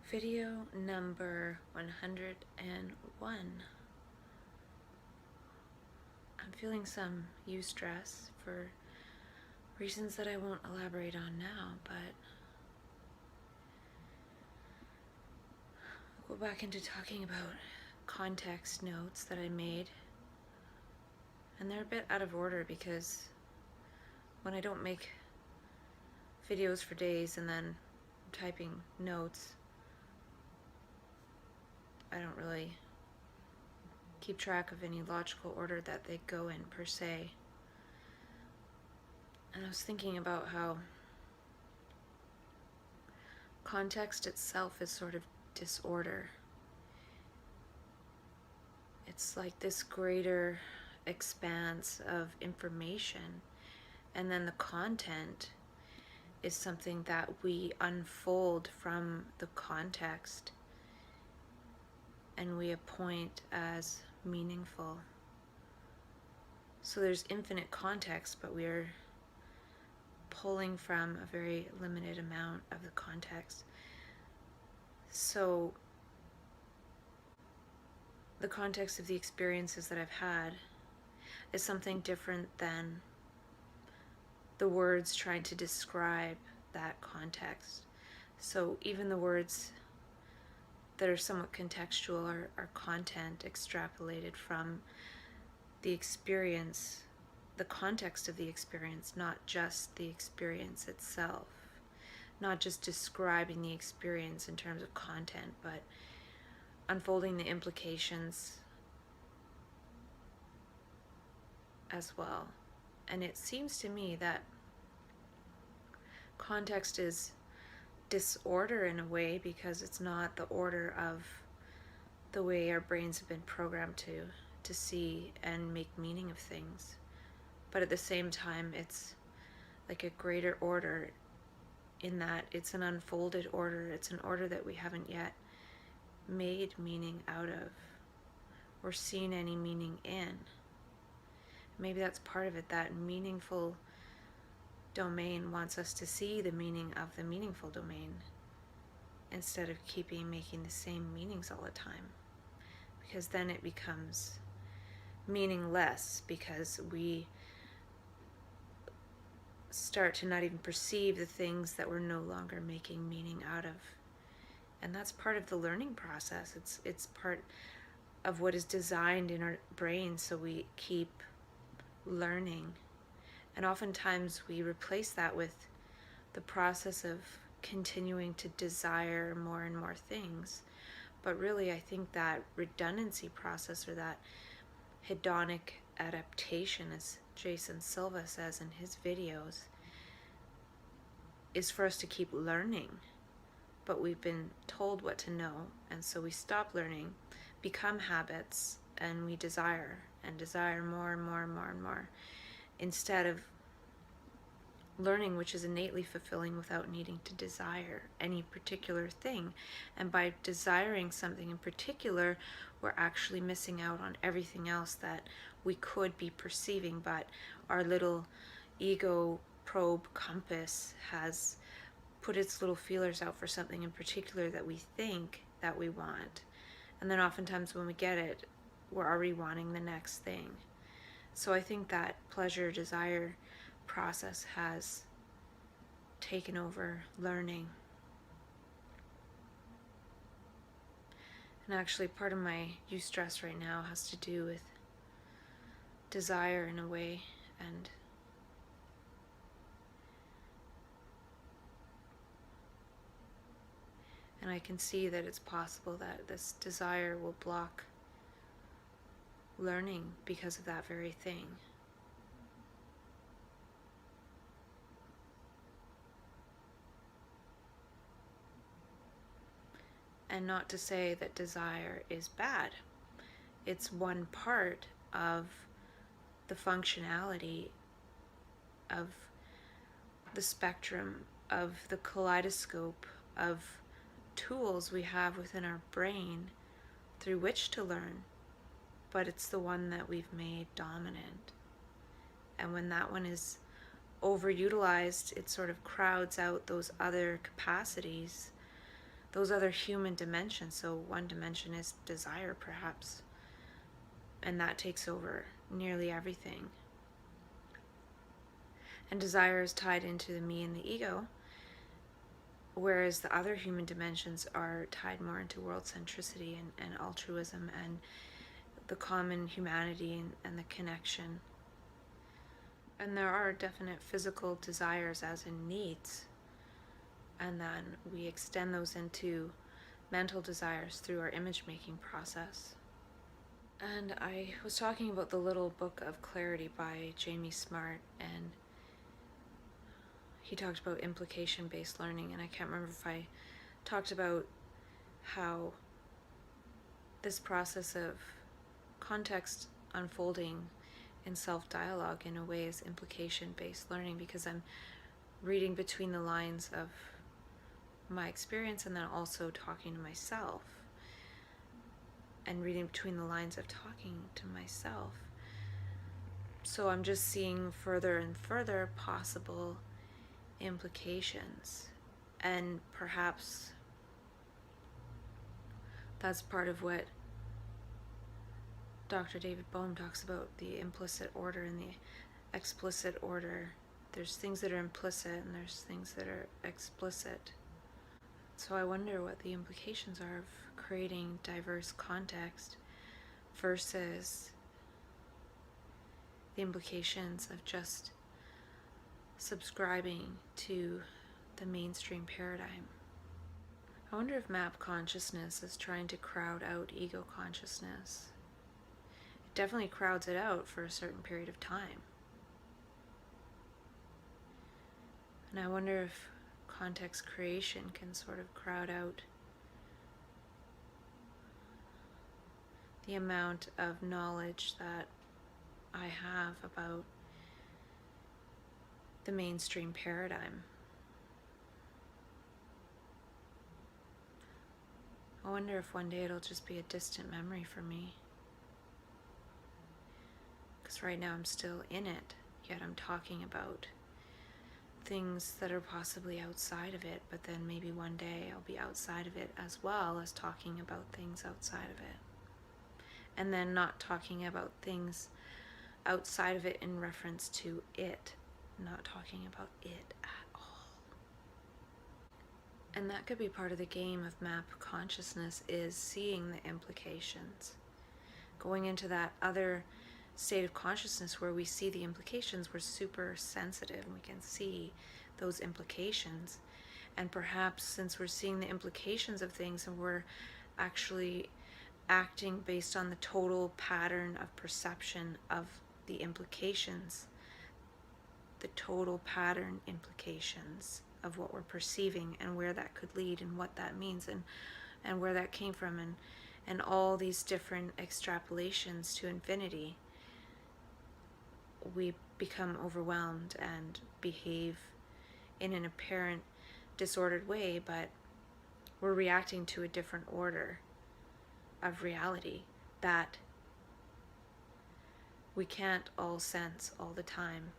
Video number 101. I'm feeling some eustress for reasons that I won't elaborate on now, but I'll go back into talking about context notes that I made. And they're a bit out of order because when I don't make videos for days and then I'm typing notes, I don't really keep track of any logical order that they go in per se. And I was thinking about how context itself is sort of disorder. It's like this greater expanse of information, and then the content is something that we unfold from the context and we appoint as meaningful. So there's infinite context, but we're pulling from a very limited amount of the context. So the context of the experiences that I've had is something different than the words trying to describe that context. So even the words that are somewhat contextual are content extrapolated from the experience, the context of the experience, not just the experience itself. Not just describing the experience in terms of content, but unfolding the implications as well. And it seems to me that context is disorder in a way because it's not the order of the way our brains have been programmed to see and make meaning of things. But at the same time, it's like a greater order in that it's an unfolded order. It's an order that we haven't yet made meaning out of or seen any meaning in. Maybe that's part of it, that meaningful domain wants us to see the meaning of the meaningful domain instead of making the same meanings all the time, because then it becomes meaningless because we start to not even perceive the things that we're no longer making meaning out of. And that's part of the learning process. It's part of what is designed in our brain, so we keep learning. And oftentimes we replace that with the process of continuing to desire more and more things. But really, I think that redundancy process, or that hedonic adaptation, as Jason Silva says in his videos, is for us to keep learning. But we've been told what to know, and so we stop learning, become habits, and we desire and desire more and more and more and more, instead of learning, which is innately fulfilling without needing to desire any particular thing. And by desiring something in particular, we're actually missing out on everything else that we could be perceiving, but our little ego probe compass has put its little feelers out for something in particular that we think that we want. And then oftentimes when we get it, we're already wanting the next thing. So I think that pleasure desire process has taken over learning. And actually part of my eustress right now has to do with desire in a way, and I can see that it's possible that this desire will block learning because of that very thing. And not to say that desire is bad. It's one part of the functionality of the spectrum, of the kaleidoscope of tools we have within our brain through which to learn, but it's the one that we've made dominant. And when that one is overutilized, it sort of crowds out those other capacities those other human dimensions. So one dimension is desire, perhaps, and that takes over nearly everything. And desire is tied into the me and the ego, whereas the other human dimensions are tied more into world centricity and altruism and the common humanity and the connection. And there are definite physical desires, as in needs, and then we extend those into mental desires through our image making process. And I was talking about the Little Book of Clarity by Jamie Smart, and he talked about implication-based learning, and I can't remember if I talked about how this process of context unfolding in self-dialogue in a way is implication-based learning, because I'm reading between the lines of my experience and then also talking to myself, and reading between the lines of talking to myself. So I'm just seeing further and further possible implications, and perhaps that's part of what Dr. David Bohm talks about, the implicit order and the explicit order. There's things that are implicit and there's things that are explicit. So I wonder what the implications are of creating diverse context versus the implications of just subscribing to the mainstream paradigm. I wonder if map consciousness is trying to crowd out ego consciousness. It definitely crowds it out for a certain period of time. And I wonder if context creation can sort of crowd out the amount of knowledge that I have about the mainstream paradigm. I wonder if one day it'll just be a distant memory for me. Because right now I'm still in it, yet I'm talking about things that are possibly outside of it, but then maybe one day I'll be outside of it as well as talking about things outside of it. And then not talking about things outside of it in reference to it, not talking about it at all. And that could be part of the game of map consciousness, is seeing the implications. Going into that other state of consciousness where we see the implications, we're super sensitive and we can see those implications. And perhaps since we're seeing the implications of things and we're actually acting based on the total pattern of perception of the implications, the total pattern implications of what we're perceiving and where that could lead and what that means and where that came from and all these different extrapolations to infinity, we become overwhelmed and behave in an apparent disordered way, but we're reacting to a different order of reality that we can't all sense all the time.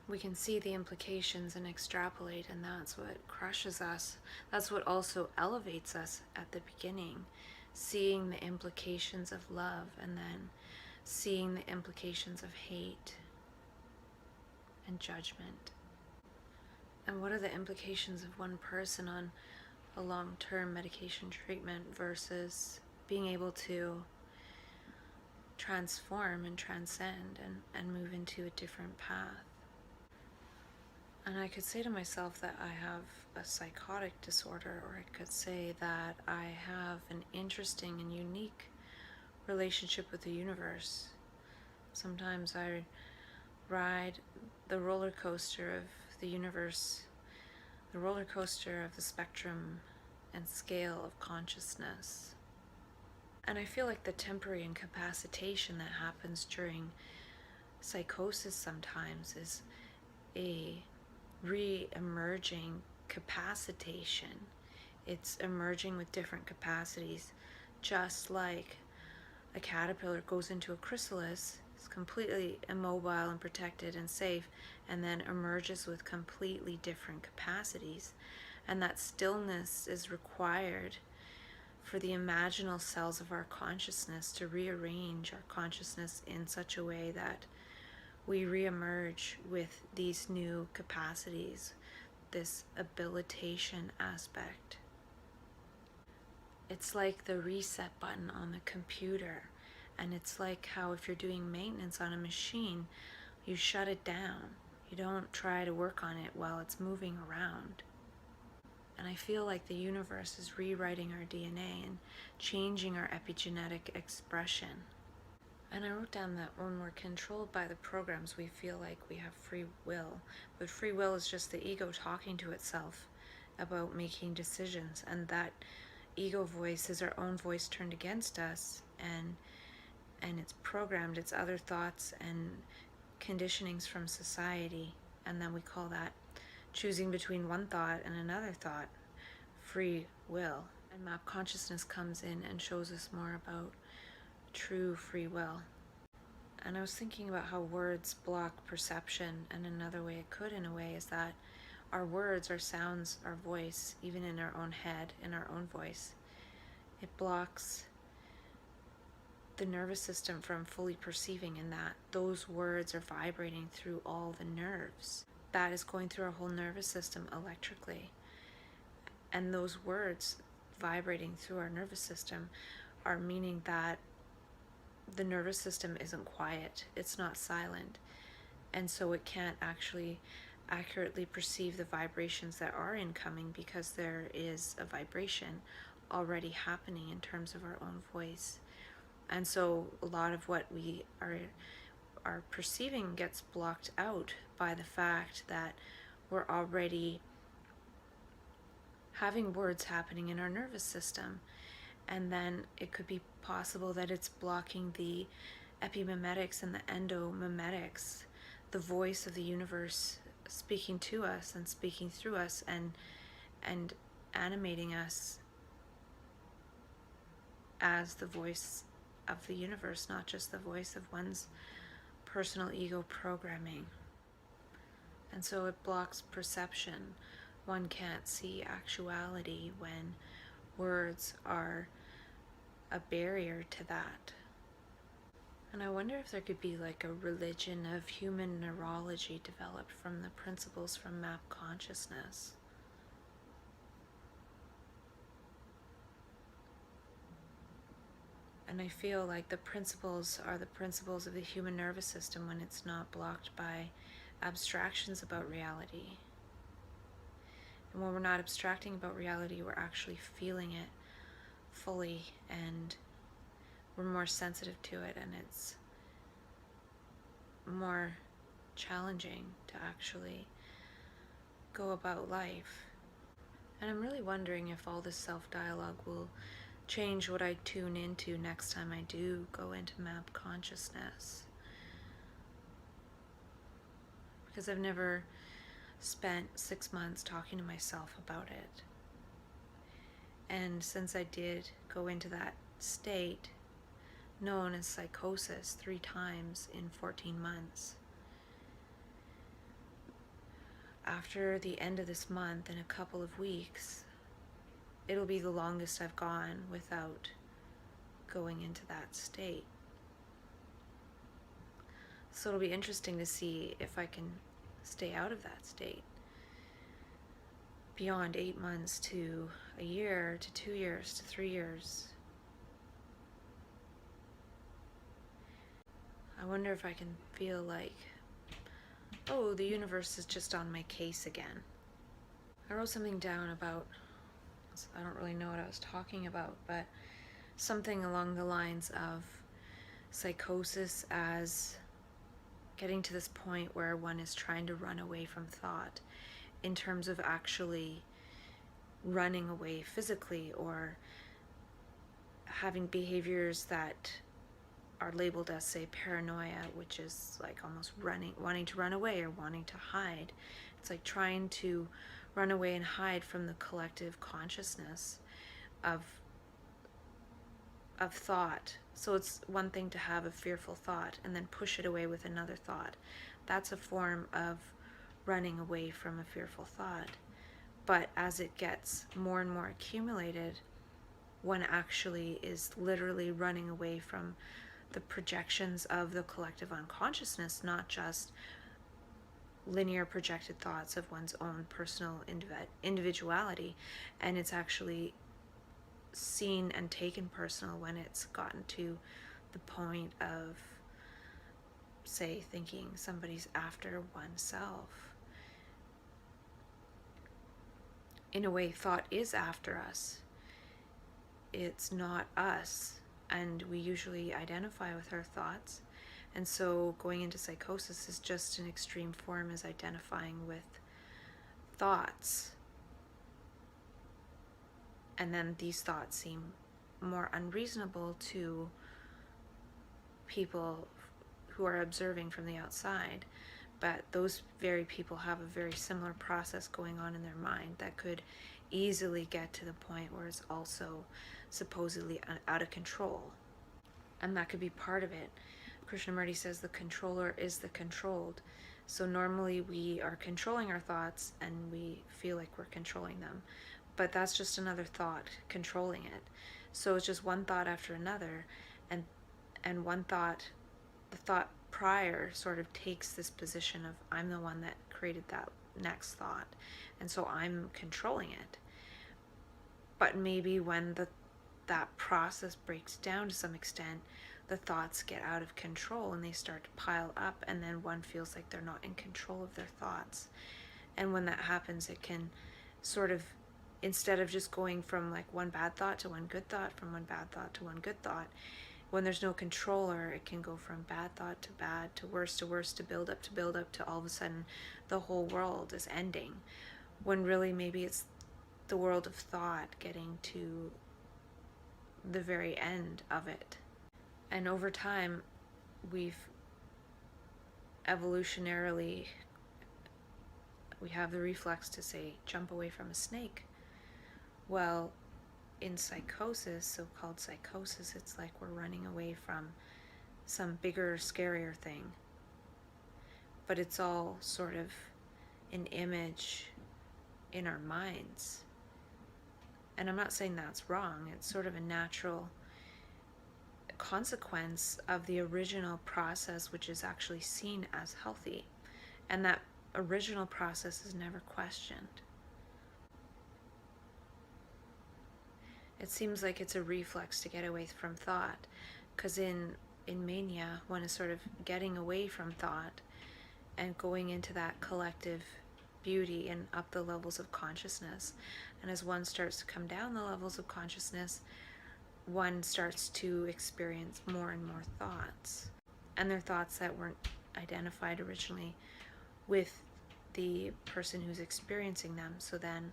We can see the implications and extrapolate, and that's what crushes us. That's what also elevates us at the beginning, seeing the implications of love and then seeing the implications of hate and judgment. And what are the implications of one person on a long-term medication treatment versus being able to transform and transcend and move into a different path? And I could say to myself that I have a psychotic disorder, or I could say that I have an interesting and unique relationship with the universe. Sometimes I ride the roller coaster of the universe, the roller coaster of the spectrum and scale of consciousness. And I feel like the temporary incapacitation that happens during psychosis sometimes is a re-emerging capacitation. It's emerging with different capacities, just like a caterpillar goes into a chrysalis, is completely immobile and protected and safe, and then emerges with completely different capacities. And that stillness is required for the imaginal cells of our consciousness to rearrange our consciousness in such a way that we reemerge with these new capacities, this habilitation aspect. It's like the reset button on the computer, and it's like how if you're doing maintenance on a machine, you shut it down. You don't try to work on it while it's moving around. And I feel like the universe is rewriting our DNA and changing our epigenetic expression. And I wrote down that when we're controlled by the programs, we feel like we have free will. But free will is just the ego talking to itself about making decisions. And that ego voice is our own voice turned against us. And it's programmed, it's other thoughts and conditionings from society. And then we call that choosing between one thought and another thought free will. And map consciousness comes in and shows us more about true free will. And I was thinking about how words block perception, and another way it could, in a way, is that our words, our sounds, our voice, even in our own head, in our own voice, it blocks the nervous system from fully perceiving, in that those words are vibrating through all the nerves. That is going through our whole nervous system electrically. And those words vibrating through our nervous system are meaning that the nervous system isn't quiet, it's not silent, and so it can't actually accurately perceive the vibrations that are incoming, because there is a vibration already happening in terms of our own voice. And so a lot of what we are perceiving gets blocked out by the fact that we're already having words happening in our nervous system. And then it could be possible that it's blocking the epimemetics and the endomemetics, the voice of the universe speaking to us and speaking through us and animating us as the voice of the universe, not just the voice of one's personal ego programming. And so it blocks perception. One can't see actuality when words are a barrier to that. And I wonder if there could be like a religion of human neurology developed from the principles from map consciousness. And I feel like the principles are the principles of the human nervous system when it's not blocked by abstractions about reality. And when we're not abstracting about reality, we're actually feeling it fully, and we're more sensitive to it, and it's more challenging to actually go about life. And I'm really wondering if all this self-dialogue will change what I tune into next time I do go into map consciousness. Because I've never spent 6 months talking to myself about it. And since I did go into that state, known as psychosis, 3 times in 14 months, after the end of this month, in a couple of weeks, it'll be the longest I've gone without going into that state. So it'll be interesting to see if I can stay out of that state beyond 8 months to a year to 2 years to 3 years. I wonder if I can feel like, oh, the universe is just on my case again. I wrote something down about, I don't really know what I was talking about, but something along the lines of psychosis as getting to this point where one is trying to run away from thought, in terms of actually running away physically, or having behaviors that are labeled as, say, paranoia, which is like almost wanting to run away or wanting to hide. It's like trying to run away and hide from the collective consciousness of thought. So it's one thing to have a fearful thought and then push it away with another thought. That's a form of running away from a fearful thought. But as it gets more and more accumulated, one actually is literally running away from the projections of the collective unconsciousness, not just linear projected thoughts of one's own personal individuality. And it's actually seen and taken personal when it's gotten to the point of, say, thinking somebody's after oneself. In a way, thought is after us. It's not us, and we usually identify with our thoughts. And so going into psychosis is just an extreme form, is identifying with thoughts. And then these thoughts seem more unreasonable to people who are observing from the outside. But those very people have a very similar process going on in their mind that could easily get to the point where it's also supposedly out of control. And that could be part of it. Krishnamurti says the controller is the controlled. So normally we are controlling our thoughts and we feel like we're controlling them. But that's just another thought controlling it. So it's just one thought after another, and one thought, the thought prior sort of takes this position of I'm the one that created that next thought, and so I'm controlling it. But maybe when that process breaks down to some extent, the thoughts get out of control and they start to pile up, and then one feels like they're not in control of their thoughts. And when that happens, it can sort of, instead of just going from like one bad thought to one good thought, from one bad thought to one good thought, when there's no controller, it can go from bad thought to bad to worse to build up to all of a sudden the whole world is ending, when really maybe it's the world of thought getting to the very end of it. And over time, we've evolutionarily, we have the reflex to say, jump away from a snake. Well, in psychosis, so-called psychosis, it's like we're running away from some bigger, scarier thing. But it's all sort of an image in our minds. And I'm not saying that's wrong. It's sort of a natural consequence of the original process, which is actually seen as healthy. And that original process is never questioned. It seems like it's a reflex to get away from thought, because in mania, one is sort of getting away from thought and going into that collective beauty and up the levels of consciousness. And as one starts to come down the levels of consciousness, one starts to experience more and more thoughts. And they're thoughts that weren't identified originally with the person who's experiencing them. So then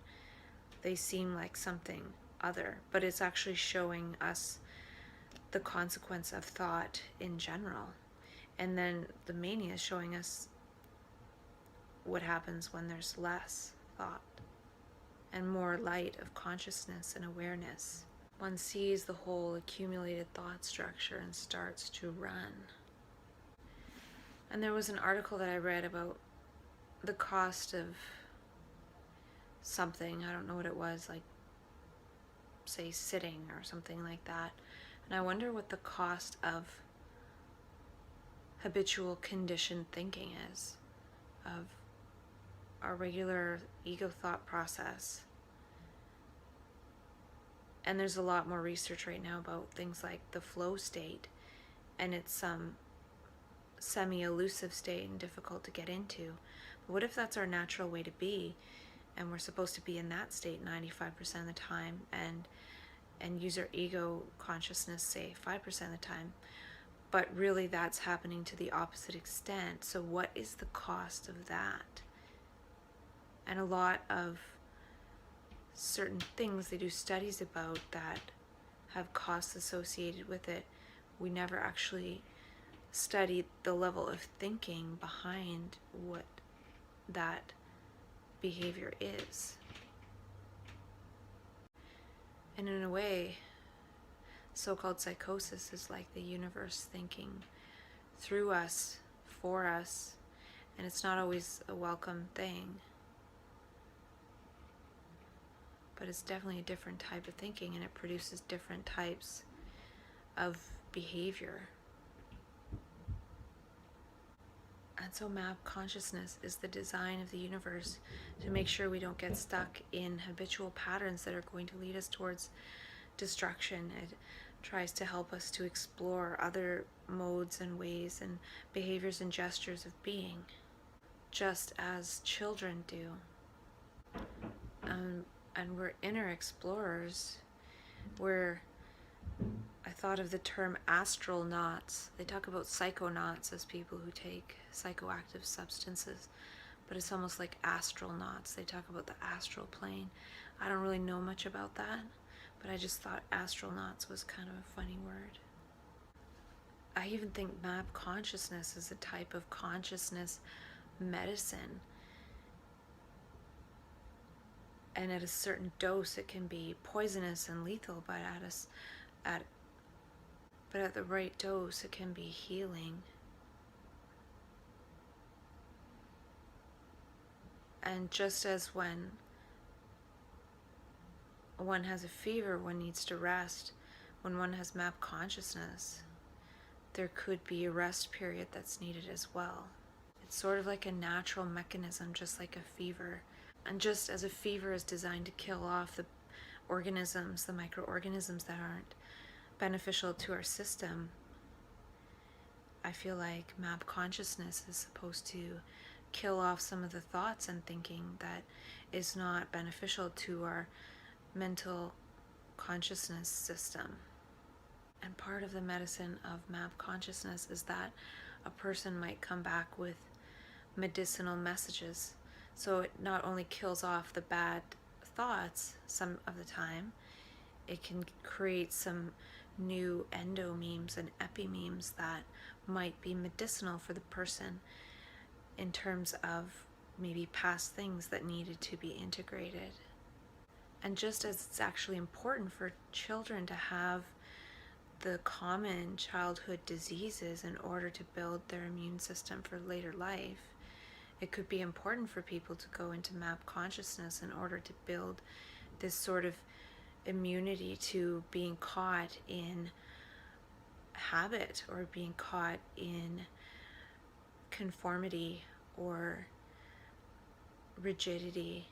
they seem like something other, but it's actually showing us the consequence of thought in general. And then the mania is showing us what happens when there's less thought and more light of consciousness and awareness. One sees the whole accumulated thought structure and starts to run. And there was an article that I read about the cost of something, I don't know what it was, like say sitting or something like that. And I wonder what the cost of habitual conditioned thinking is, of our regular ego thought process. And there's a lot more research right now about things like the flow state, and it's some semi-elusive state and difficult to get into. But what if that's our natural way to be, and we're supposed to be in that state 95% of the time, and use our ego consciousness, say, 5% of the time, but really that's happening to the opposite extent. So what is the cost of that? And a lot of certain things they do studies about that have costs associated with it. We never actually studied the level of thinking behind what that behavior is. And in a way, so-called psychosis is like the universe thinking through us, for us, and it's not always a welcome thing. but it's definitely a different type of thinking, and it produces different types of behavior. And so map consciousness is the design of the universe to make sure we don't get stuck in habitual patterns that are going to lead us towards destruction. It tries to help us to explore other modes and ways and behaviors and gestures of being, just as children do. And we're inner explorers. I thought of the term astronauts. They talk about psychonauts as people who take psychoactive substances, but it's almost like astronauts. They talk about the astral plane. I don't really know much about that, but I just thought astronauts was kind of a funny word. I even think map consciousness is a type of consciousness medicine. And at a certain dose, it can be poisonous and lethal, but at the right dose, it can be healing. And just as when one has a fever, one needs to rest. When one has map consciousness, there could be a rest period that's needed as well. It's sort of like a natural mechanism, just like a fever. And just as a fever is designed to kill off the organisms, the microorganisms that aren't beneficial to our system, I feel like map consciousness is supposed to kill off some of the thoughts and thinking that is not beneficial to our mental consciousness system. And part of the medicine of map consciousness is that a person might come back with medicinal messages. So it not only kills off the bad thoughts some of the time, it can create some new endomemes and epimemes that might be medicinal for the person in terms of maybe past things that needed to be integrated. And just as it's actually important for children to have the common childhood diseases in order to build their immune system for later life, it could be important for people to go into map consciousness in order to build this sort of immunity to being caught in habit or being caught in conformity or rigidity